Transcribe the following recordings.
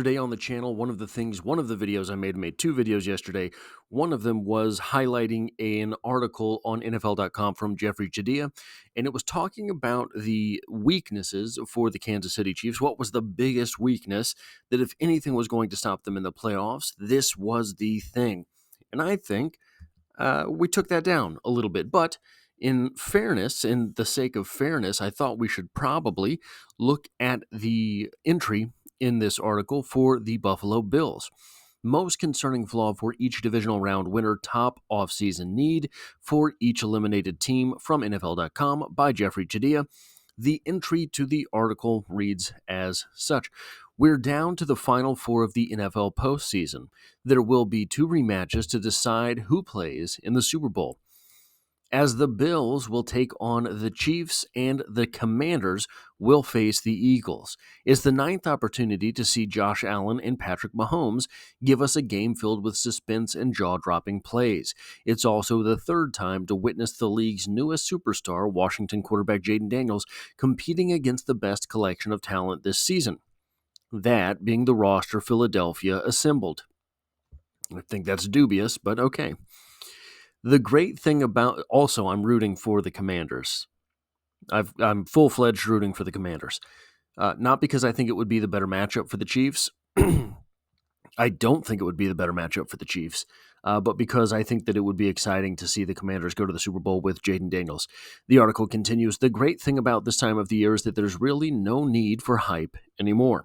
Today on the channel, one of the videos I made two videos yesterday. One of them was highlighting an article on NFL.com from Jeffrey Chadiha, and it was talking about the weaknesses for the Kansas City Chiefs. What was the biggest weakness that, if anything, was going to stop them in the playoffs? This was the thing. And I think we took that down a little bit. But in fairness, in the sake of fairness, I thought we should probably look at the entry in this article for the Buffalo Bills. Most concerning flaw for each divisional round winner, top offseason need for each eliminated team from NFL.com by Jeffrey Chadiha. The entry to the article reads as such. We're down to the final four of the NFL postseason. There will be two rematches to decide who plays in the Super Bowl, as the Bills will take on the Chiefs and the Commanders will face the Eagles. It's the ninth opportunity to see Josh Allen and Patrick Mahomes give us a game filled with suspense and jaw-dropping plays. It's also the third time to witness the league's newest superstar, Washington quarterback Jayden Daniels, competing against the best collection of talent this season, that being the roster Philadelphia assembled. I think that's dubious, but okay. The great thing about, also, I'm rooting for the Commanders. I'm full-fledged rooting for the Commanders. Not because I think it would be the better matchup for the Chiefs. I don't think it would be the better matchup for the Chiefs, but because I think that it would be exciting to see the Commanders go to the Super Bowl with Jayden Daniels. The article continues, the great thing about this time of the year is that there's really no need for hype anymore.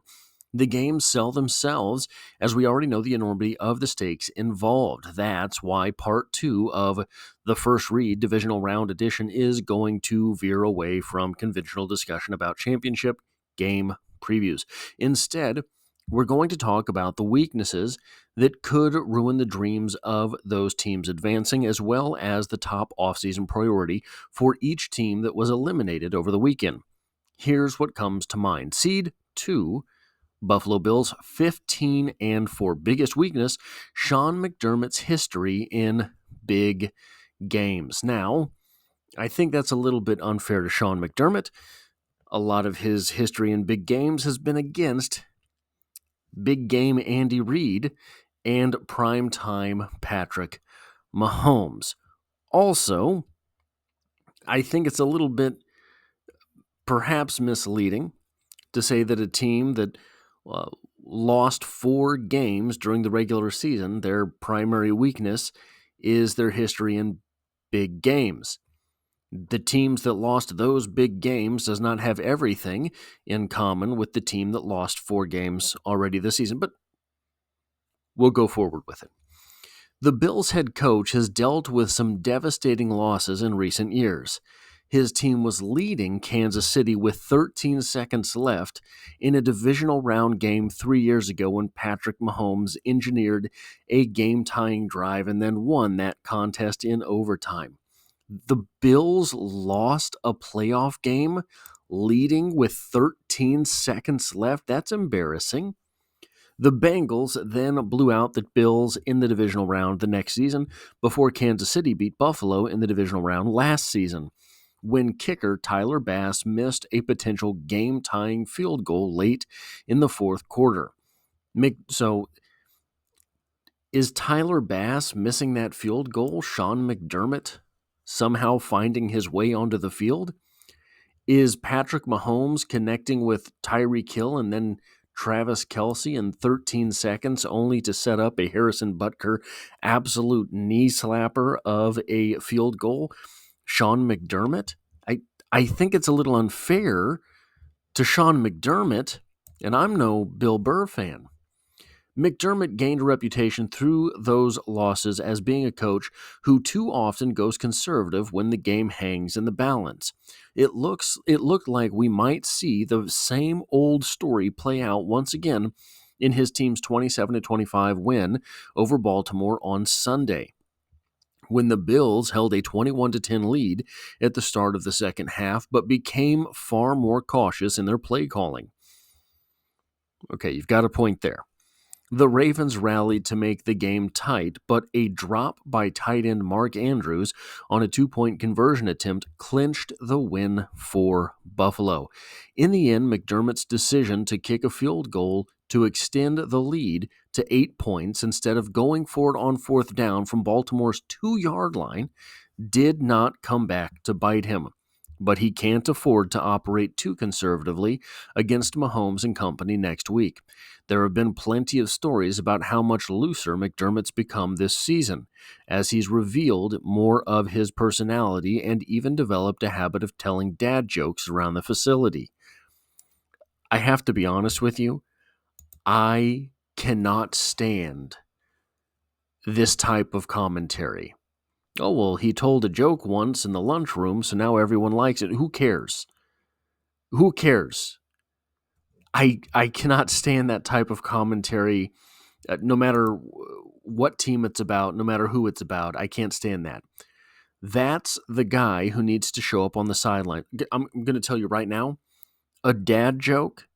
The games sell themselves, as we already know the enormity of the stakes involved. That's why part 2 of the First Read Divisional Round Edition is going to veer away from conventional discussion about championship game previews. Instead, we're going to talk about the weaknesses that could ruin the dreams of those teams advancing, as well as the top offseason priority for each team that was eliminated over the weekend. Here's what comes to mind. Seed 2, Buffalo Bills 15-4. Biggest weakness, Sean McDermott's history in big games. Now, I think that's a little bit unfair to Sean McDermott. A lot of his history in big games has been against big game Andy Reid and primetime Patrick Mahomes. Also, I think it's a little bit perhaps misleading to say that a team that lost 4 games during the regular season, their primary weakness is their history in big games. The teams that lost those big games does not have everything in common with the team that lost 4 games already this season, but we'll go forward with it. The Bills head coach has dealt with some devastating losses in recent years. His team was leading Kansas City with 13 seconds left in a divisional round game 3 years ago when Patrick Mahomes engineered a game-tying drive and then won that contest in overtime. The Bills lost a playoff game leading with 13 seconds left. That's embarrassing. The Bengals then blew out the Bills in the divisional round the next season before Kansas City beat Buffalo in the divisional round last season, when kicker Tyler Bass missed a potential game-tying field goal late in the fourth quarter. So, is Tyler Bass missing that field goal Sean McDermott somehow finding his way onto the field? Is Patrick Mahomes connecting with Tyreek Hill and then Travis Kelce in 13 seconds only to set up a Harrison Butker absolute knee slapper of a field goal? Sean McDermott? I think it's a little unfair to Sean McDermott, and I'm no Bill Burr fan. McDermott gained a reputation through those losses as being a coach who too often goes conservative when the game hangs in the balance. It looked like we might see the same old story play out once again in his team's 27-25 win over Baltimore on Sunday, when the Bills held a 21-10 lead at the start of the second half, but became far more cautious in their play calling. Okay, you've got a point there. The Ravens rallied to make the game tight, but a drop by tight end Mark Andrews on a 2-point conversion attempt clinched the win for Buffalo. In the end, McDermott's decision to kick a field goal to extend the lead to 8 points instead of going for it on fourth down from Baltimore's 2-yard line did not come back to bite him. But he can't afford to operate too conservatively against Mahomes and company next week. There have been plenty of stories about how much looser McDermott's become this season, as he's revealed more of his personality and even developed a habit of telling dad jokes around the facility. I have to be honest with you, I cannot stand this type of commentary. Oh, well, he told a joke once in the lunchroom, so now everyone likes it. Who cares? Who cares? I cannot stand that type of commentary, no matter what team it's about, no matter who it's about. I can't stand that. That's the guy who needs to show up on the sideline. I'm going to tell you right now, a dad joke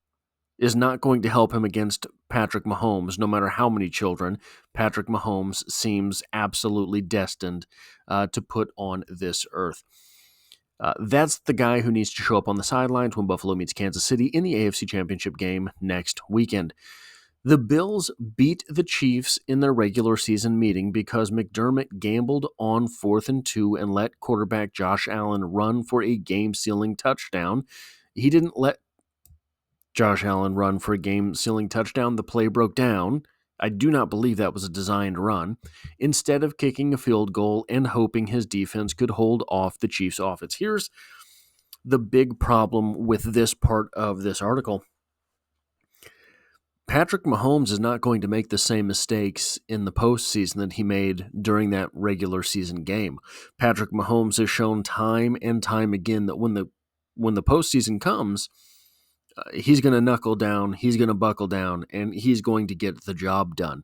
is not going to help him against Patrick Mahomes, no matter how many children Patrick Mahomes seems absolutely destined to put on this earth. That's the guy who needs to show up on the sidelines when Buffalo meets Kansas City in the AFC Championship game next weekend. The Bills beat the Chiefs in their regular season meeting because McDermott gambled on 4th and 2 and let quarterback Josh Allen run for a game-sealing touchdown. He didn't let Josh Allen run for a game-sealing touchdown. The play broke down. I do not believe that was a designed run. Instead of kicking a field goal and hoping his defense could hold off the Chiefs' offense. Here's the big problem with this part of this article. Patrick Mahomes is not going to make the same mistakes in the postseason that he made during that regular season game. Patrick Mahomes has shown time and time again that when the postseason comes, he's going to knuckle down, he's going to buckle down, and he's going to get the job done.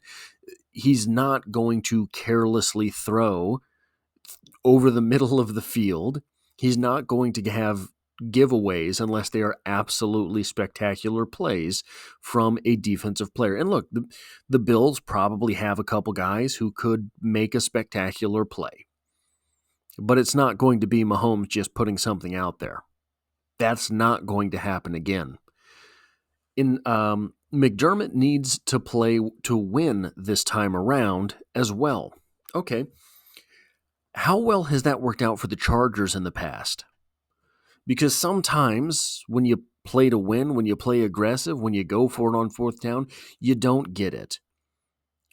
He's not going to carelessly throw over the middle of the field. He's not going to have giveaways unless they are absolutely spectacular plays from a defensive player. And look, the Bills probably have a couple guys who could make a spectacular play. But it's not going to be Mahomes just putting something out there. That's not going to happen again. McDermott needs to play to win this time around as well. Okay. How well has that worked out for the Chargers in the past? Because sometimes when you play to win, when you play aggressive, when you go for it on fourth down, you don't get it.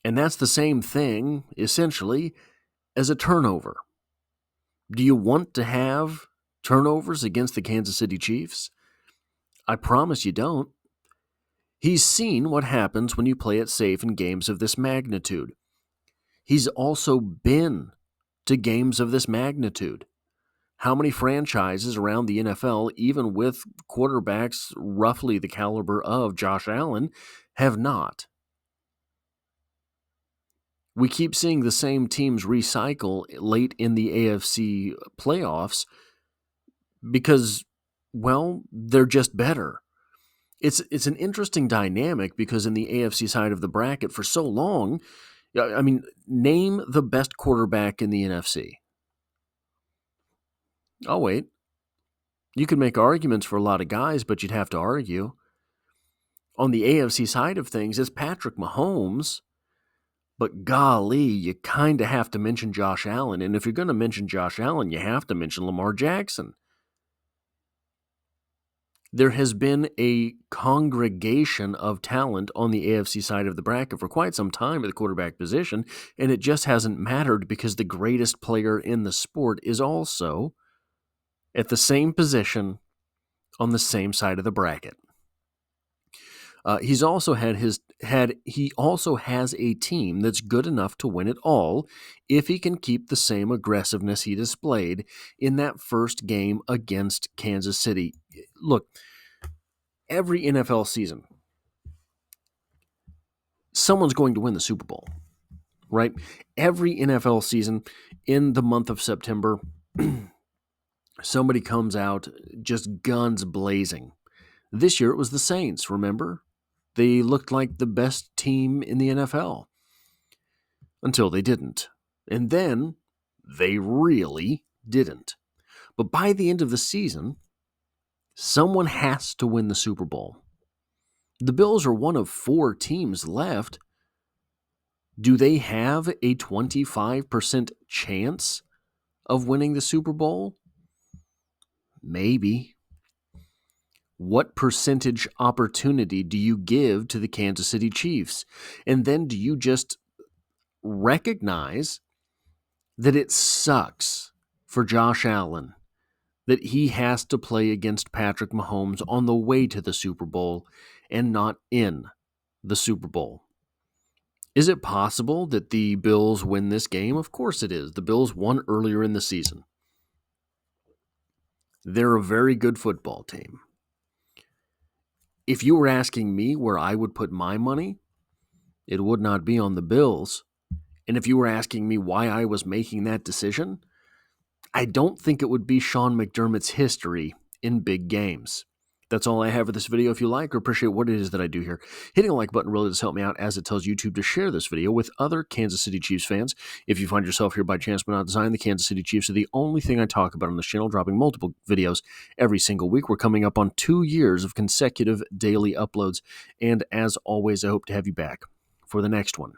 And that's the same thing, essentially, as a turnover. Do you want to have turnovers against the Kansas City Chiefs? I promise you don't. He's seen what happens when you play it safe in games of this magnitude. He's also been to games of this magnitude. How many franchises around the NFL, even with quarterbacks roughly the caliber of Josh Allen, have not? We keep seeing the same teams recycle late in the AFC playoffs because, well, they're just better. It's an interesting dynamic because in the AFC side of the bracket for so long, I mean, name the best quarterback in the NFC. Oh, wait. You could make arguments for a lot of guys, but you'd have to argue. On the AFC side of things, it's Patrick Mahomes, but golly, you kind of have to mention Josh Allen. And if you're going to mention Josh Allen, you have to mention Lamar Jackson. There has been a congregation of talent on the AFC side of the bracket for quite some time at the quarterback position, and it just hasn't mattered because the greatest player in the sport is also at the same position on the same side of the bracket. He also has a team that's good enough to win it all if he can keep the same aggressiveness he displayed in that first game against Kansas City. Look, every NFL season, someone's going to win the Super Bowl, right? Every NFL season in the month of September, somebody comes out just guns blazing. This year it was the Saints, remember? They looked like the best team in the NFL until they didn't. And then they really didn't. But by the end of the season, someone has to win the Super Bowl. The Bills are one of 4 teams left. Do they have a 25% chance of winning the Super Bowl? Maybe. What percentage opportunity do you give to the Kansas City Chiefs? And then do you just recognize that it sucks for Josh Allen that he has to play against Patrick Mahomes on the way to the Super Bowl and not in the Super Bowl? Is it possible that the Bills win this game? Of course it is. The Bills won earlier in the season. They're a very good football team. If you were asking me where I would put my money, it would not be on the Bills. And if you were asking me why I was making that decision, I don't think it would be Sean McDermott's history in big games. That's all I have for this video. If you like or appreciate what it is that I do here, hitting the like button really does help me out, as it tells YouTube to share this video with other Kansas City Chiefs fans. If you find yourself here by chance but not design, the Kansas City Chiefs are the only thing I talk about on this channel, dropping multiple videos every single week. We're coming up on 2 years of consecutive daily uploads, and as always, I hope to have you back for the next one.